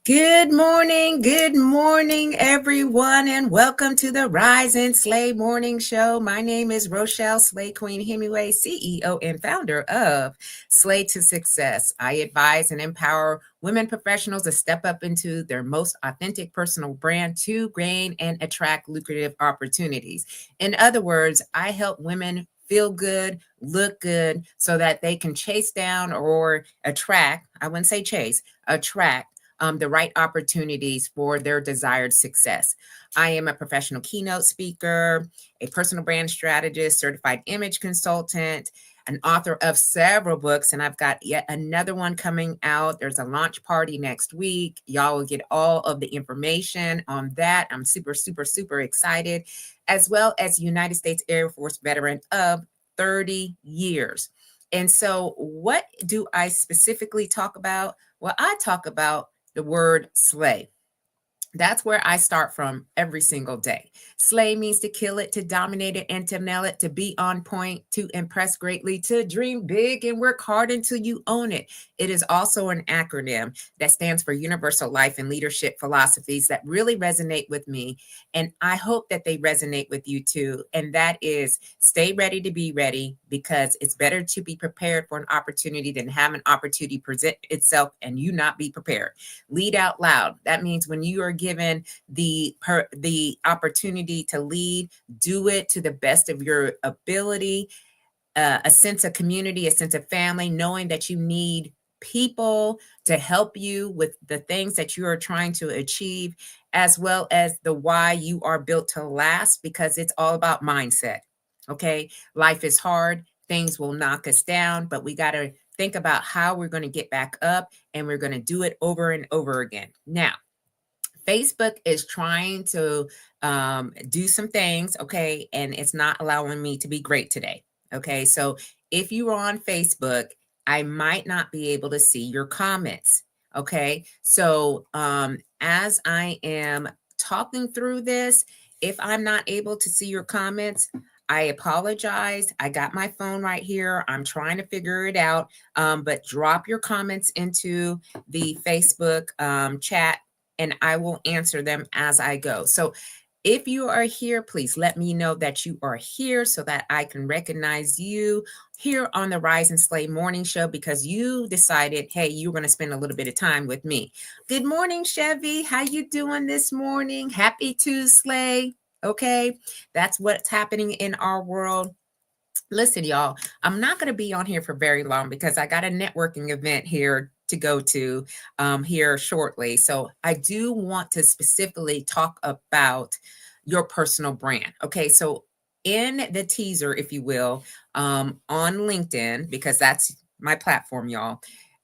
Good morning, everyone, and welcome to the Rise and Slay Morning Show. My name is Rochelle Slay Queen Hemingway, CEO and founder of Slay to Success. I advise and empower women professionals to step up into their most authentic personal brand to gain and attract lucrative opportunities. In other words, I help women feel good, look good, so that they can chase down or attract, I wouldn't say chase, attract the right opportunities for their desired success. I am a professional keynote speaker, a personal brand strategist, certified image consultant, an author of several books, and I've got yet another one coming out. There's a launch party next week. Y'all will get all of the information on that. I'm super, super, super excited, as well as United States Air Force veteran of 30 years. And so, what do I specifically talk about? Well, I talk about the word slay. That's where I start from every single day. Slay means to kill it, to dominate it, and to nail it, to be on point, to impress greatly, to dream big and work hard until you own it. It is also an acronym that stands for Universal Life and Leadership Philosophies that really resonate with me. And I hope that they resonate with you too. And that is stay ready to be ready, because it's better to be prepared for an opportunity than have an opportunity present itself and you not be prepared. Lead out loud. That means when you are given the opportunity to lead, do it to the best of your ability. A sense of community, a sense of family, knowing that you need people to help you with the things that you are trying to achieve, as well as the why you are built to last, because it's all about mindset. Okay. Life is hard. Things will knock us down, but we got to think about how we're going to get back up, and we're going to do it over and over again. Now, Facebook is trying to do some things, okay, and it's not allowing me to be great today. Okay, so if you are on Facebook, I might not be able to see your comments. Okay, so as I am talking through this, if I'm not able to see your comments, I apologize. I got my phone right here. I'm trying to figure it out. But drop your comments into the Facebook chat, and I will answer them as I go. So if you are here, please let me know that you are here so that I can recognize you here on the Rise and Slay Morning Show, because you decided, hey, you're going to spend a little bit of time with me. Good morning, Chevy. How you doing this morning? Happy Tuesday. Okay, that's what's happening in our world. Listen, y'all, I'm not going to be on here for very long because I got a networking event here to go to here shortly. So I do want to specifically talk about your personal brand. Okay, so in the teaser, if you will, on LinkedIn, because that's my platform, y'all,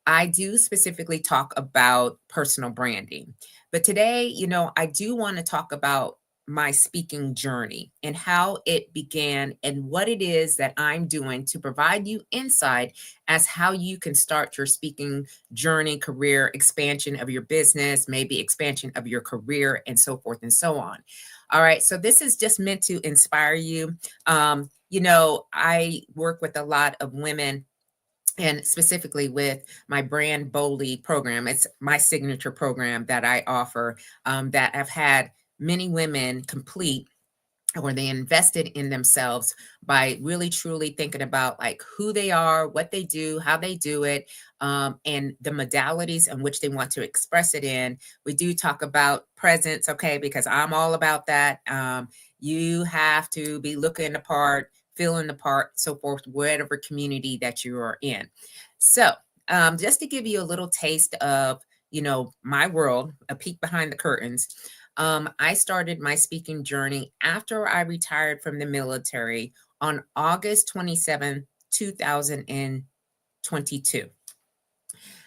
I do specifically talk about personal branding. But today, I do want to talk about my speaking journey and how it began and what it is that I'm doing to provide you insight as how you can start your speaking journey, career expansion of your business, maybe expansion of your career, and so forth and so on. All right. So this is just meant to inspire you. I work with a lot of women, and specifically with my Brand Boldly program. It's my signature program that I offer, that I've had many women complete, or they invested in themselves by really truly thinking about like who they are, what they do, how they do it, and the modalities in which they want to express it in. We do talk about presence, okay, because I'm all about that. You have to be looking the part, feeling the part, so forth, whatever community that you are in. So just to give you a little taste of, my world, a peek behind the curtains. I started my speaking journey after I retired from the military on August 27, 2022.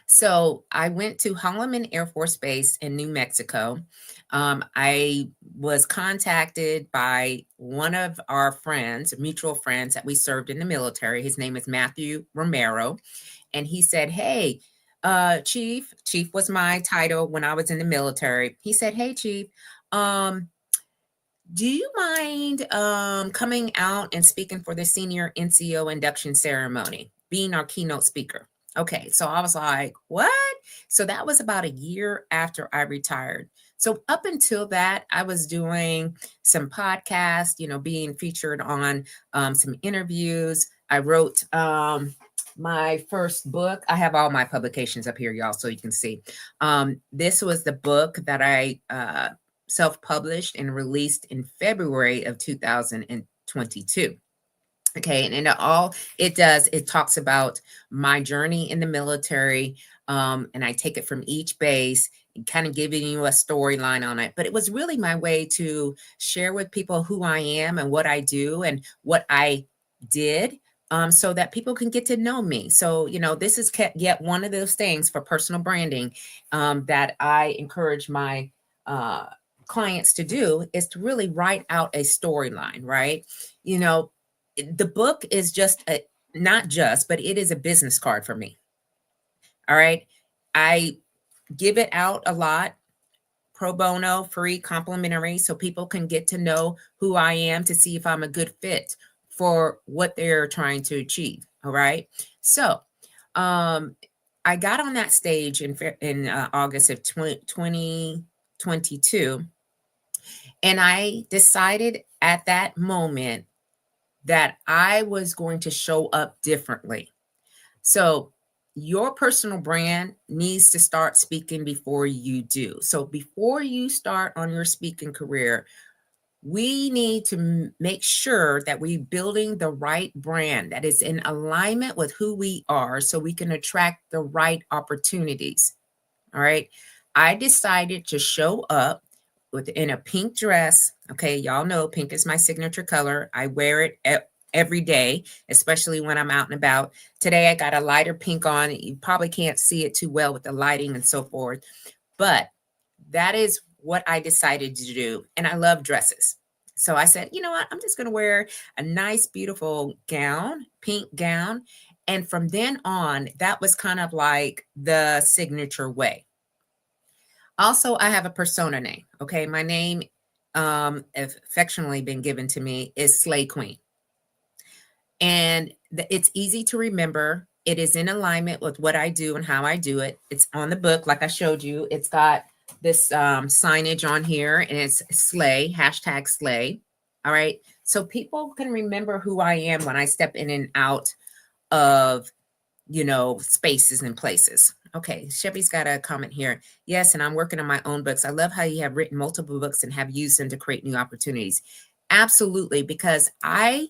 So I went to Holloman Air Force Base in New Mexico. I was contacted by one of our friends, mutual friends that we served in the military. His name is Matthew Romero. And he said, hey, Chief was my title when I was in the military. He said, hey, Chief, do you mind coming out and speaking for the senior NCO induction ceremony, being our keynote speaker? Okay, so I was like, what? So that was about a year after I retired. So up until that, I was doing some podcasts, being featured on some interviews. I wrote my first book. I have all my publications up here, y'all, so you can see. This was the book that I self-published and released in February of 2022. Okay, and it talks about my journey in the military, and I take it from each base, and kind of giving you a storyline on it. But it was really my way to share with people who I am and what I do and what I did, so that people can get to know me. So, this is yet one of those things for personal branding, that I encourage my uh, clients to do, is to really write out a storyline, right? You know, the book is not just, but it is a business card for me. All right. I give it out a lot, pro bono, free, complimentary, so people can get to know who I am, to see if I'm a good fit for what they're trying to achieve. All right. So, I got on that stage in August of 2022, and I decided at that moment that I was going to show up differently. So your personal brand needs to start speaking before you do. So before you start on your speaking career, we need to make sure that we're building the right brand that is in alignment with who we are, so we can attract the right opportunities. All right. I decided to show up in a pink dress. Okay, y'all know pink is my signature color. I wear it every day, especially when I'm out and about. Today I got a lighter pink on. You probably can't see it too well with the lighting and so forth, but that is what I decided to do. And I love dresses. So I said, you know what? I'm just going to wear a nice, beautiful gown, pink gown. And from then on, that was kind of like the signature way. Also, I have a persona name. Okay. My name, affectionately been given to me, is Slay Queen. And it's easy to remember. It is in alignment with what I do and how I do it. It's on the book, like I showed you. It's got this signage on here, and it's Slay, hashtag Slay. All right. So people can remember who I am when I step in and out of, spaces and places. Okay, Chevy's got a comment here. Yes, and I'm working on my own books. I love how you have written multiple books and have used them to create new opportunities. Absolutely, because I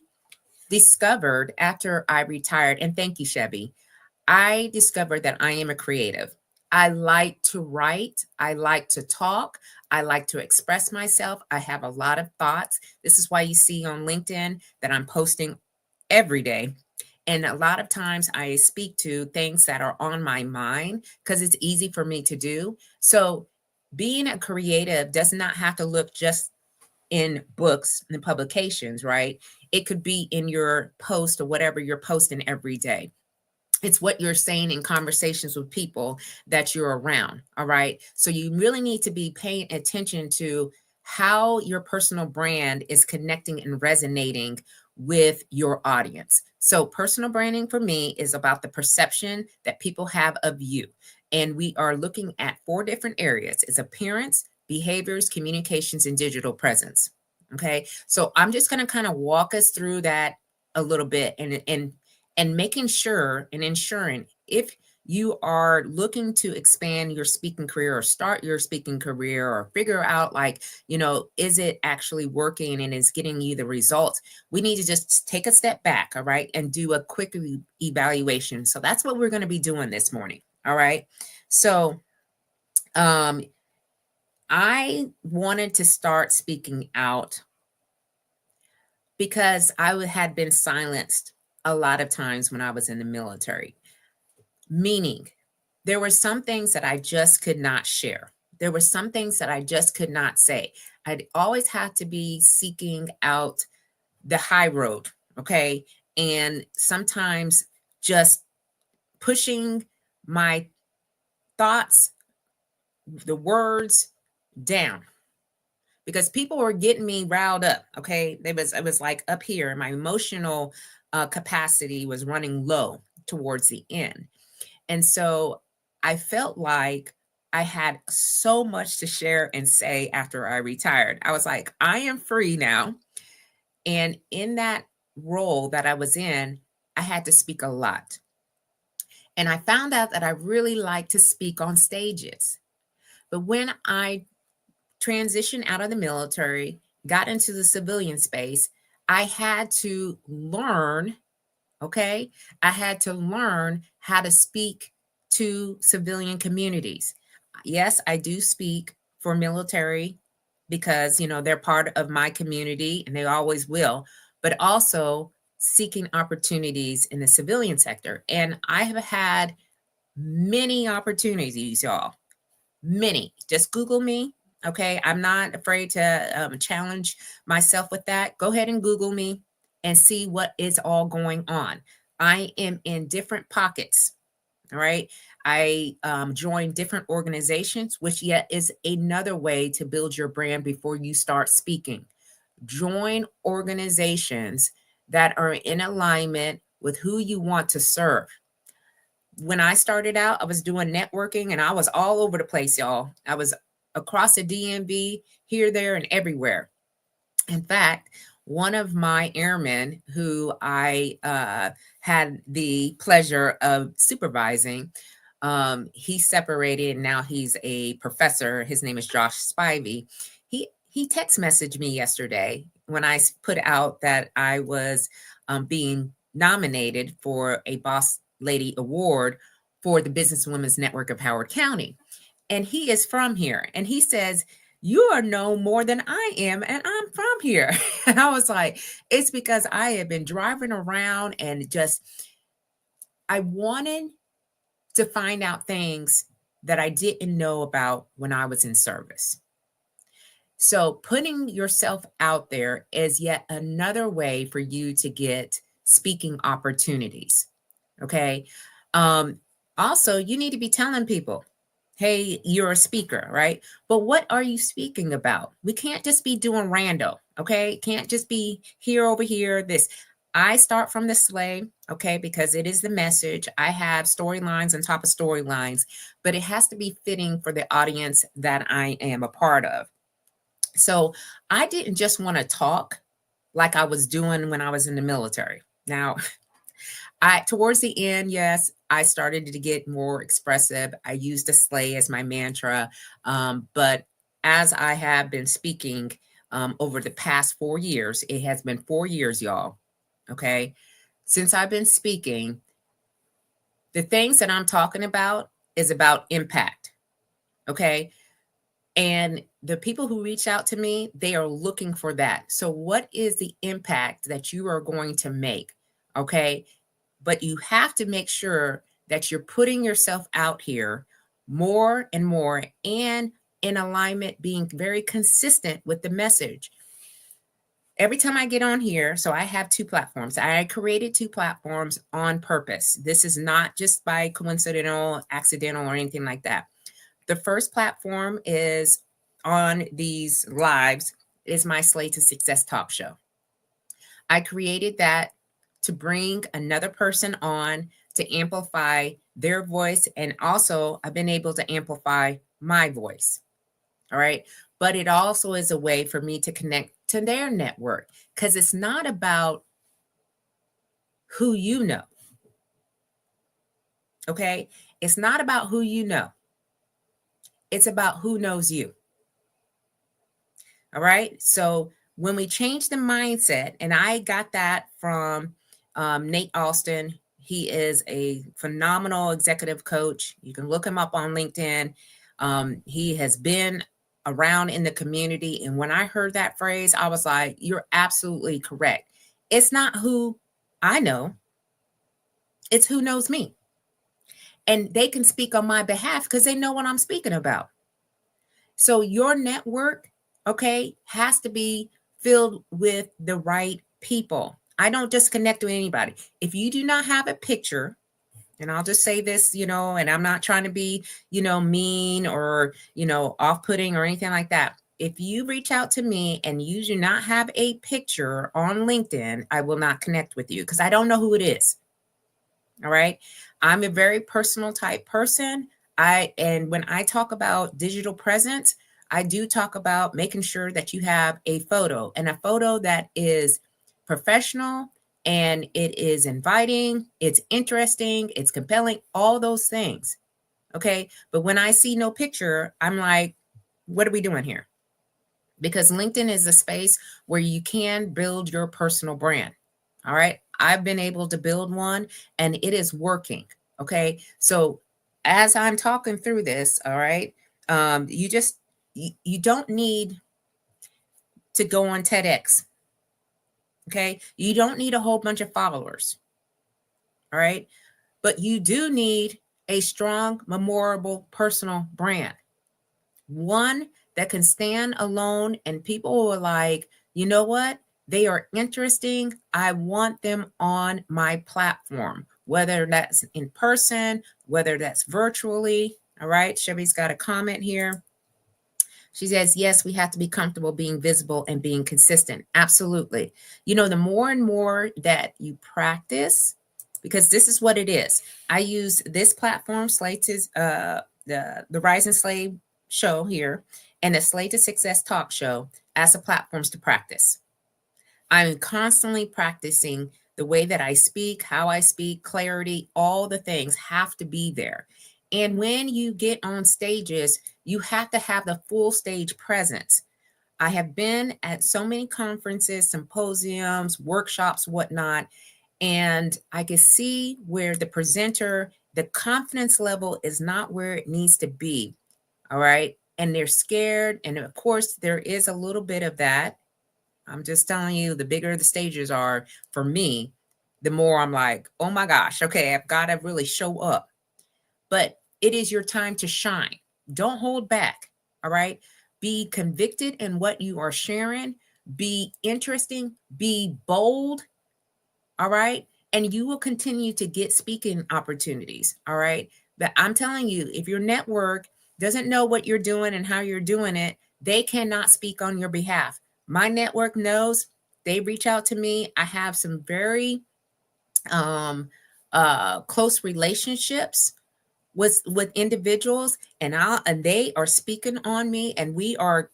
discovered after I retired, and thank you, Chevy, I discovered that I am a creative. I like to write. I like to talk. I like to express myself. I have a lot of thoughts. This is why you see on LinkedIn that I'm posting every day. And a lot of times I speak to things that are on my mind because it's easy for me to do. So being a creative does not have to look just in books and publications, right? It could be in your post or whatever you're posting every day. It's what you're saying in conversations with people that you're around. All right. So you really need to be paying attention to how your personal brand is connecting and resonating with your audience. So personal branding for me is about the perception that people have of you. And we are looking at 4 different areas. It's appearance, behaviors, communications, and digital presence. Okay. So I'm just going to kind of walk us through that a little bit, and making sure and ensuring, if you are looking to expand your speaking career or start your speaking career or figure out, like, is it actually working and is getting you the results, we need to just take a step back, all right, and do a quick evaluation. So that's what we're going to be doing this morning. All right. So I wanted to start speaking out because I had been silenced a lot of times when I was in the military. Meaning, there were some things that I just could not share. There were some things that I just could not say. I'd always had to be seeking out the high road, okay? And sometimes just pushing my thoughts, the words down, because people were getting me riled up, okay? It was like up here, my emotional capacity was running low towards the end. And so I felt like I had so much to share and say after I retired. I was like, I am free now. And in that role that I was in, I had to speak a lot. And I found out that I really like to speak on stages. But when I transitioned out of the military, got into the civilian space, I had to learn, okay? I had to learn how to speak to civilian communities. Yes, I do speak for military because, they're part of my community and they always will, but also seeking opportunities in the civilian sector. And I have had many opportunities, y'all. Many. Just Google me. Okay. I'm not afraid to challenge myself with that. Go ahead and Google me and see what is all going on. I am in different pockets. All right. I joined different organizations, which yet is another way to build your brand before you start speaking. Join organizations that are in alignment with who you want to serve. When I started out, I was doing networking and I was all over the place, y'all. I was across the DMV, here, there, and everywhere. In fact, one of my airmen who I had the pleasure of supervising, he separated and now he's a professor. His name is Josh Spivey. He text messaged me yesterday when I put out that I was being nominated for a Boss Lady Award for the Business Women's Network of Howard County. And he is from here. And he says, you are no more than I am, and I'm from here. And I was like, it's because I have been driving around and I wanted to find out things that I didn't know about when I was in service. So putting yourself out there is yet another way for you to get speaking opportunities. Okay. Also, you need to be telling people, hey, you're a speaker, right? But what are you speaking about? We can't just be doing rando, okay? Can't just be here, over here, this. I start from the SLAYin, okay, because it is the message. I have storylines on top of storylines, but it has to be fitting for the audience that I am a part of. So I didn't just want to talk like I was doing when I was in the military. Now, towards the end, yes, I started to get more expressive. I used the SLAY as my mantra. But as I have been speaking over the past 4 years, it has been 4 years, y'all. Okay. Since I've been speaking, the things that I'm talking about is about impact. Okay. And the people who reach out to me, they are looking for that. So, what is the impact that you are going to make? Okay. But you have to make sure that you're putting yourself out here more and more and in alignment, being very consistent with the message. Every time I get on here, so I have 2 platforms. I created 2 platforms on purpose. This is not just by coincidental, accidental, or anything like that. The first platform is on these lives is my Slay to Success talk show. I created that to bring another person on to amplify their voice. And also, I've been able to amplify my voice. All right. But it also is a way for me to connect to their network because it's not about who you know. Okay. It's not about who you know, it's about who knows you. All right. So when we change the mindset, and I got that from Nate Alston. He is a phenomenal executive coach. You can look him up on LinkedIn. He has been around in the community. And when I heard that phrase, I was like, you're absolutely correct. It's not who I know, it's who knows me. And they can speak on my behalf because they know what I'm speaking about. So your network, okay, has to be filled with the right people. I don't just connect with anybody. If you do not have a picture, and I'll just say this, and I'm not trying to be, mean or, off-putting or anything like that. If you reach out to me and you do not have a picture on LinkedIn, I will not connect with you because I don't know who it is. All right. I'm a very personal type person. And when I talk about digital presence, I do talk about making sure that you have a photo, and a photo that is professional, and it is inviting, it's interesting, it's compelling, all those things. Okay. But when I see no picture, I'm like, what are we doing here? Because LinkedIn is a space where you can build your personal brand. All right. I've been able to build one, and it is working. Okay. So as I'm talking through this, all right, you don't need to go on TEDx. Okay. You don't need a whole bunch of followers. All right. But you do need a strong, memorable personal brand. One that can stand alone, and people are like, you know what? They are interesting. I want them on my platform, whether that's in person, whether that's virtually. All right. Chevy's got a comment here. She says, yes, we have to be comfortable being visible and being consistent. Absolutely. You know, the more and more that you practice, because this is what it is. I use this platform, Slay to the Rise and Slay show here, and the Slay to Success talk show as the platforms to practice. I'm constantly practicing the way that I speak, how I speak, clarity, all the things have to be there. And when you get on stages, you have to have the full stage presence. I have been at so many conferences, symposiums, workshops, whatnot, and I can see where the presenter, the confidence level is not where it needs to be. All right. And they're scared. And of course, there is a little bit of that. I'm just telling you, the bigger the stages are for me, the more I'm like, oh my gosh, okay, I've got to really show up. But it is your time to shine. Don't hold back. All right. Be convicted in what you are sharing. Be interesting. Be bold. All right. And you will continue to get speaking opportunities. All right. But I'm telling you, if your network doesn't know what you're doing and how you're doing it, they cannot speak on your behalf. My network knows. They reach out to me. I have some very close relationships with individuals, and they are speaking on me, and we are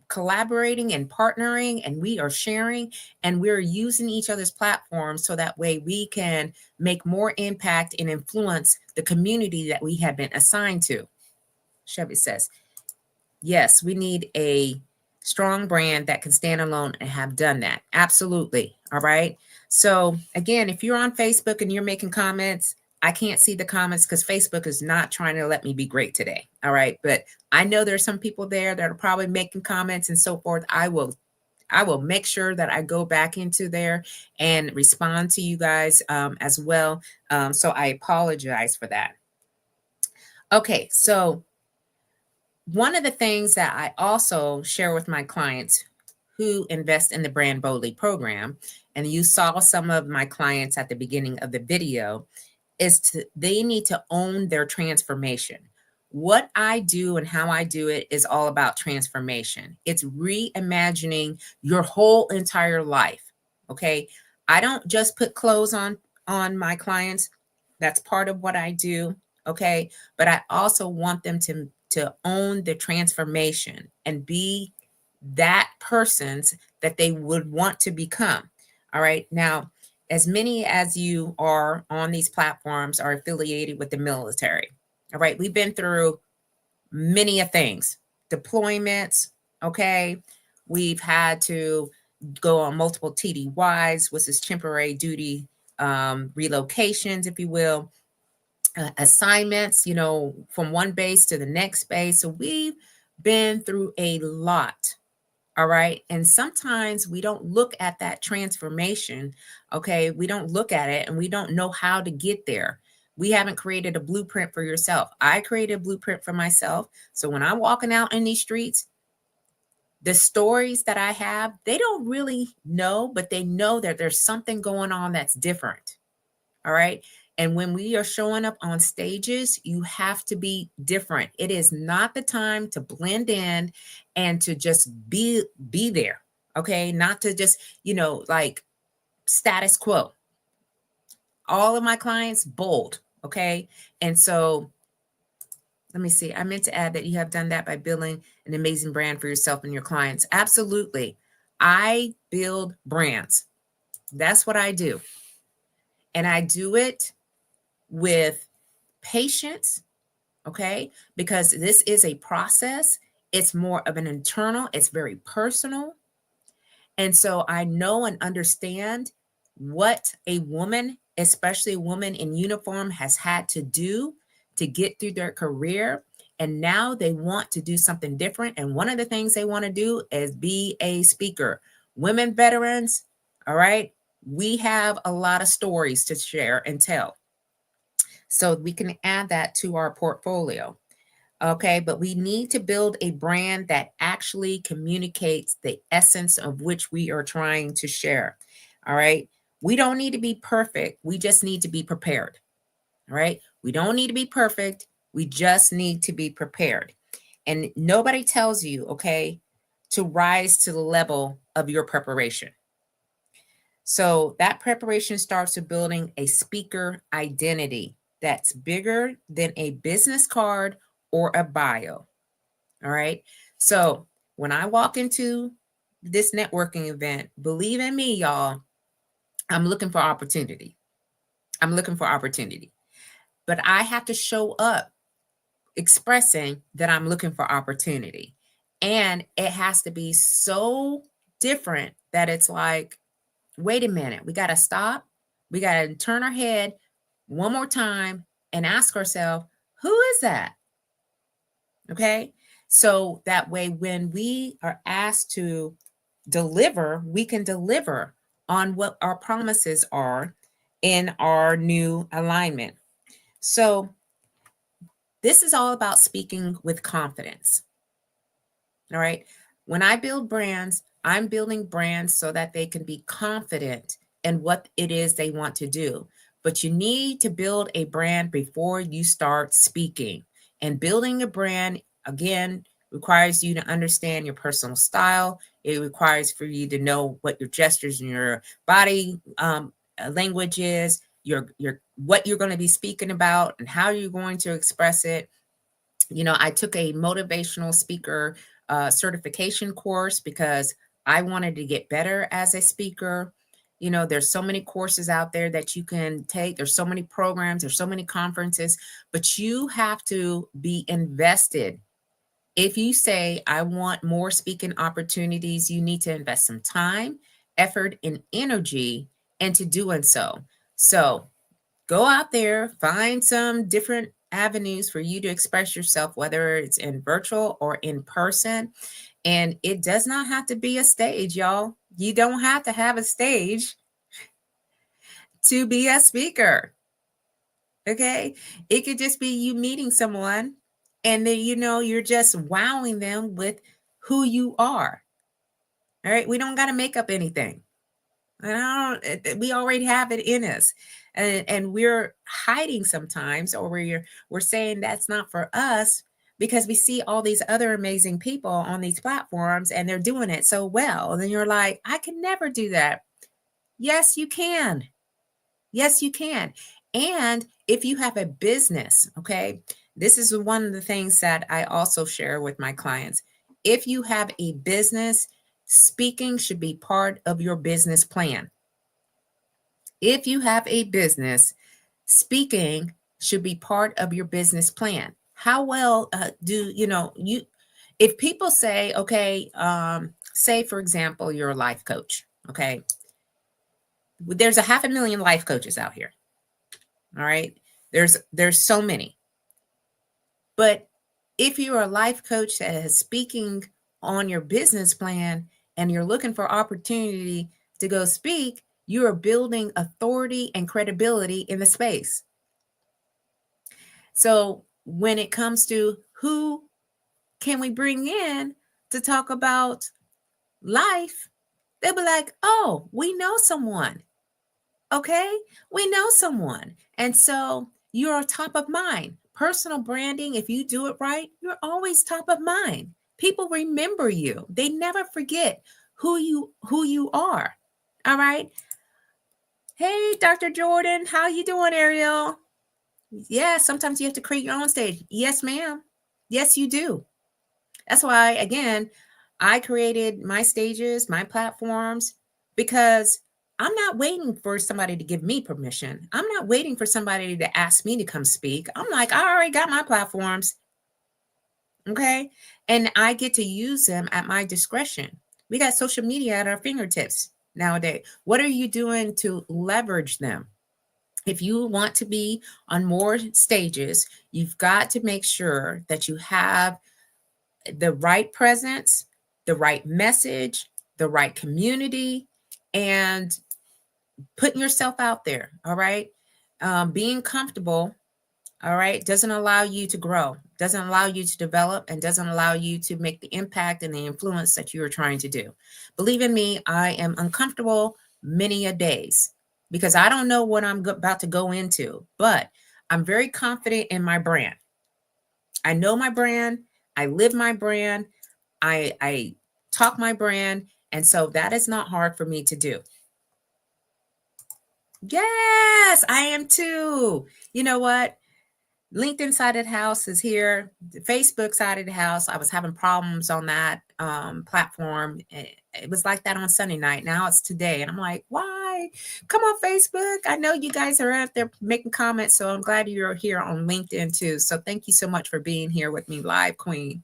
collaborating and partnering, and we are sharing, and we're using each other's platforms so that way we can make more impact and influence the community that we have been assigned to. Chevy says, yes, we need a strong brand that can stand alone, and have done that. Absolutely. All right. So again, if you're on Facebook and you're making comments, I can't see the comments because Facebook is not trying to let me be great today. All right. But I know there's some people there that are probably making comments and so forth. I will make sure that I go back into there and respond to you guys as well. So I apologize for that. Okay. So one of the things that I also share with my clients who invest in the Brand Boldly program, and you saw some of my clients at the beginning of the video, they need to own their transformation. What I do and how I do it is all about transformation. It's reimagining your whole entire life. Okay. I don't just put clothes on my clients. That's part of what I do. Okay. But I also want them to own the transformation and be that person's that they would want to become. All right. Now, as many as you are on these platforms are affiliated with the military. All right. We've been through many of things, deployments. Okay. We've had to go on multiple TDYs, which is temporary duty relocations, if you will, assignments, from one base to the next base. So we've been through a lot. All right. And sometimes we don't look at that transformation. Okay. We don't look at it, and we don't know how to get there. We haven't created a blueprint for yourself. I created a blueprint for myself. So when I'm walking out in these streets, the stories that I have, they don't really know, but they know that there's something going on that's different. All right. And when we are showing up on stages, you have to be different. It is not the time to blend in and to just be there. Okay. Not to just, like status quo. All of my clients, bold. Okay. And so let me see. I meant to add that you have done that by building an amazing brand for yourself and your clients. Absolutely. I build brands. That's what I do. And I do it with patience, okay? Because this is a process. It's more of an internal, it's very personal. And so I know and understand what a woman, especially a woman in uniform, has had to do to get through their career. And now they want to do something different. And one of the things they want to do is be a speaker. Women veterans, all right, we have a lot of stories to share and tell. So we can add that to our portfolio. Okay, but we need to build a brand that actually communicates the essence of which we are trying to share. All right, we don't need to be perfect, we just need to be prepared. All right, we don't need to be perfect, we just need to be prepared. And nobody tells you, okay, to rise to the level of your preparation. So that preparation starts with building a speaker identity that's bigger than a business card or a bio. All right. So when I walk into this networking event, believe in me, y'all, I'm looking for opportunity. I'm looking for opportunity. But I have to show up expressing that I'm looking for opportunity. And it has to be so different that it's like, wait a minute, we got to stop. We got to turn our head one more time and ask ourselves, who is that? Okay. So that way, when we are asked to deliver, we can deliver on what our promises are in our new alignment. So this is all about speaking with confidence. All right. When I build brands, I'm building brands so that they can be confident in what it is they want to do. But you need to build a brand before you start speaking. And building a brand, again, requires you to understand your personal style. It requires for you to know what your gestures and your body language is, your what you're going to be speaking about, and how you're going to express it. You know, I took a motivational speaker certification course because I wanted to get better as a speaker. You know, there's so many courses out there that you can take. There's so many programs, there's so many conferences, but you have to be invested. If you say, I want more speaking opportunities, you need to invest some time, effort, and energy into doing so. So go out there, find some different avenues for you to express yourself, whether it's in virtual or in person. And it does not have to be a stage, y'all. You don't have to have a stage to be a speaker. Okay. It could just be you meeting someone and then, you know, you're just wowing them with who you are. All right. We don't got to make up anything. We already have it in us, and we're hiding sometimes, or we're saying that's not for us because we see all these other amazing people on these platforms and they're doing it so well. And then you're like, I can never do that. Yes, you can. Yes, you can. And if you have a business, okay, this is one of the things that I also share with my clients. If you have a business, speaking should be part of your business plan. If you have a business, speaking should be part of your business plan. How well do you know you? If people say, okay, say for example, you're a life coach, okay, there's a 500,000 life coaches out here. All right, there's so many, but if you're a life coach that is speaking on your business plan and you're looking for opportunity to go speak, you are building authority and credibility in the space. So when it comes to who can we bring in to talk about life, they'll be like, oh, we know someone. Okay, we know someone. And so you're top of mind. Personal branding, if you do it right, you're always top of mind. People remember you. They never forget who you are. All right. Hey, Dr. Jordan, how you doing, Ariel? Yeah, sometimes you have to create your own stage. Yes, ma'am. Yes, you do. That's why, again, I created my stages, my platforms, because I'm not waiting for somebody to give me permission. I'm not waiting for somebody to ask me to come speak. I'm like, I already got my platforms. Okay. And I get to use them at my discretion. We got social media at our fingertips nowadays. What are you doing to leverage them? If you want to be on more stages, you've got to make sure that you have the right presence, the right message, the right community, and putting yourself out there. All right. Being comfortable, all right, doesn't allow you to grow, doesn't allow you to develop, and doesn't allow you to make the impact and the influence that you are trying to do. Believe in me, I am uncomfortable many a days because I don't know what I'm about to go into, but I'm very confident in my brand. I know my brand, I live my brand, I talk my brand, and so that is not hard for me to do. Yes, I am too. You know what? LinkedIn side of the house is here. The Facebook side of the house, I was having problems on that platform. It was like that on Sunday night. Now it's today. And I'm like, why? Come on, Facebook. I know you guys are out there making comments. So I'm glad you're here on LinkedIn too. So thank you so much for being here with me live, Queen.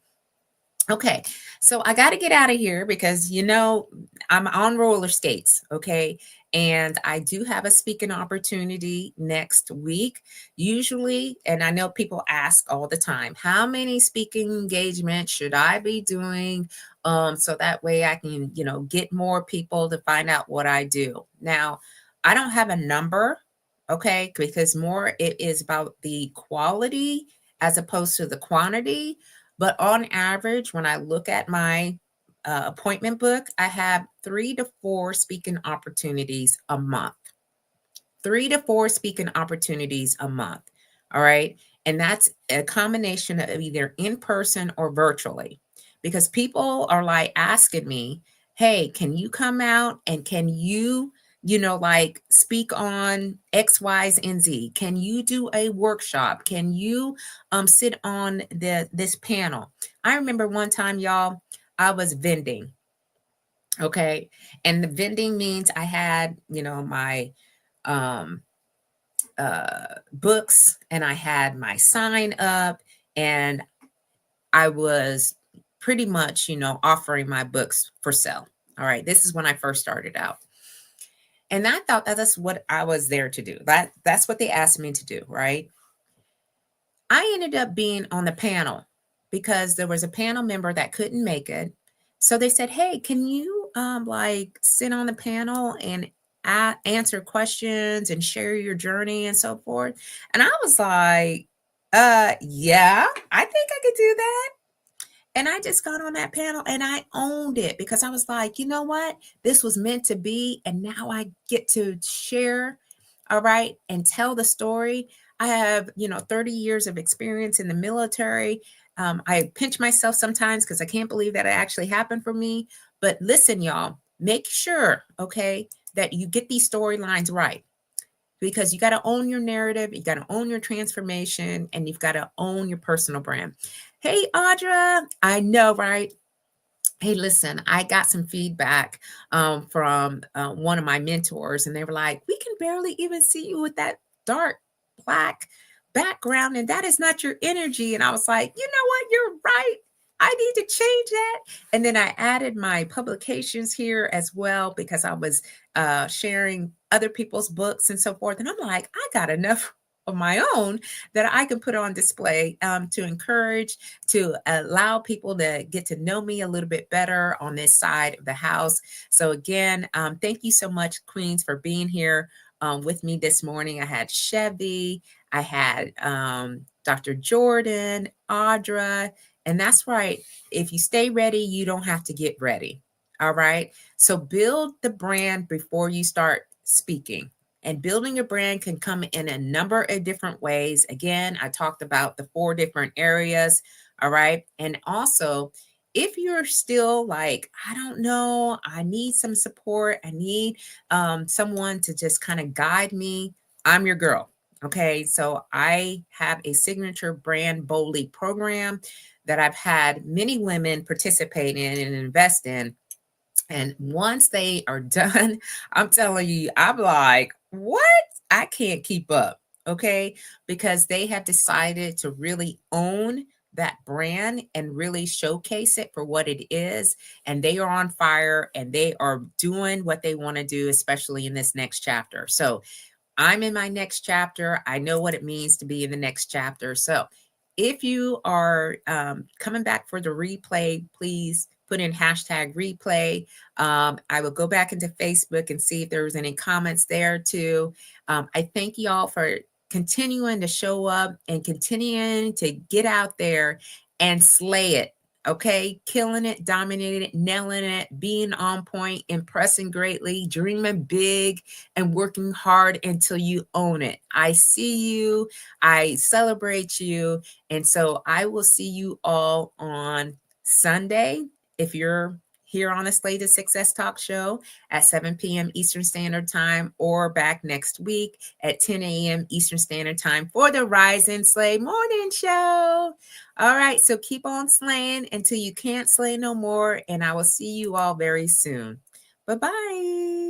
Okay, so I got to get out of here because I'm on roller skates. Okay, and I do have a speaking opportunity next week. Usually, and I know people ask all the time, how many speaking engagements should I be doing? So that way I can, get more people to find out what I do. Now, I don't have a number, okay, because more it is about the quality as opposed to the quantity. But on average, when I look at my appointment book, I have 3 to 4 speaking opportunities a month. 3 to 4 speaking opportunities a month. All right. And that's a combination of either in person or virtually, because people are like asking me, hey, can you come out and can you, like speak on X, Y's, and Z? Can you do a workshop? Can you sit on this panel? I remember one time, y'all, I was vending. Okay. And the vending means I had, my um books and I had my sign up and I was pretty much, offering my books for sale. All right. This is when I first started out. And I thought that that's what I was there to do. That's what they asked me to do, right? I ended up being on the panel because there was a panel member that couldn't make it. So they said, "Hey, can you like sit on the panel and answer questions and share your journey and so forth?" And I was like, yeah, I think I could do that." And I just got on that panel and I owned it because I was like, you know what? This was meant to be. And now I get to share, all right, and tell the story. I have, 30 years of experience in the military. I pinch myself sometimes because I can't believe that it actually happened for me. But listen, y'all, make sure, okay, that you get these storylines right because you got to own your narrative, you got to own your transformation, and you've got to own your personal brand. Hey, Audra, I know, right? Hey, listen, I got some feedback from one of my mentors, and they were like, we can barely even see you with that dark black background, and that is not your energy. And I was like, you know what? You're right. I need to change that. And then I added my publications here as well because I was sharing other people's books and so forth. And I'm like, I got enough of my own that I can put on display to encourage, to allow people to get to know me a little bit better on this side of the house. So again, thank you so much, Queens, for being here with me this morning. I had Chevy, I had Dr. Jordan, Audra, and that's right. If you stay ready, you don't have to get ready. All right. So build the brand before you start speaking. And building a brand can come in a number of different ways. Again, I talked about the 4 different areas. All right. And also, if you're still like, I don't know, I need some support, I need someone to just kind of guide me, I'm your girl. Okay, so I have a signature brand boldly program that I've had many women participate in and invest in. And once they are done, I'm telling you, I'm like, what? I can't keep up. Okay. Because they have decided to really own that brand and really showcase it for what it is. And they are on fire and they are doing what they want to do, especially in this next chapter. So I'm in my next chapter. I know what it means to be in the next chapter. So if you are coming back for the replay, please put in hashtag replay. I will go back into Facebook and see if there was any comments there too. I thank you all for continuing to show up and continuing to get out there and slay it. Okay, killing it, dominating it, nailing it, being on point, impressing greatly, dreaming big, and working hard until you own it. I see you, I celebrate you. And so I will see you all on Sunday. If you're here on the Slay to Success Talk Show at 7 p.m. Eastern Standard Time, or back next week at 10 a.m. Eastern Standard Time for the Rise and Slay Morning Show. All right, so keep on slaying until you can't slay no more, and I will see you all very soon. Bye-bye.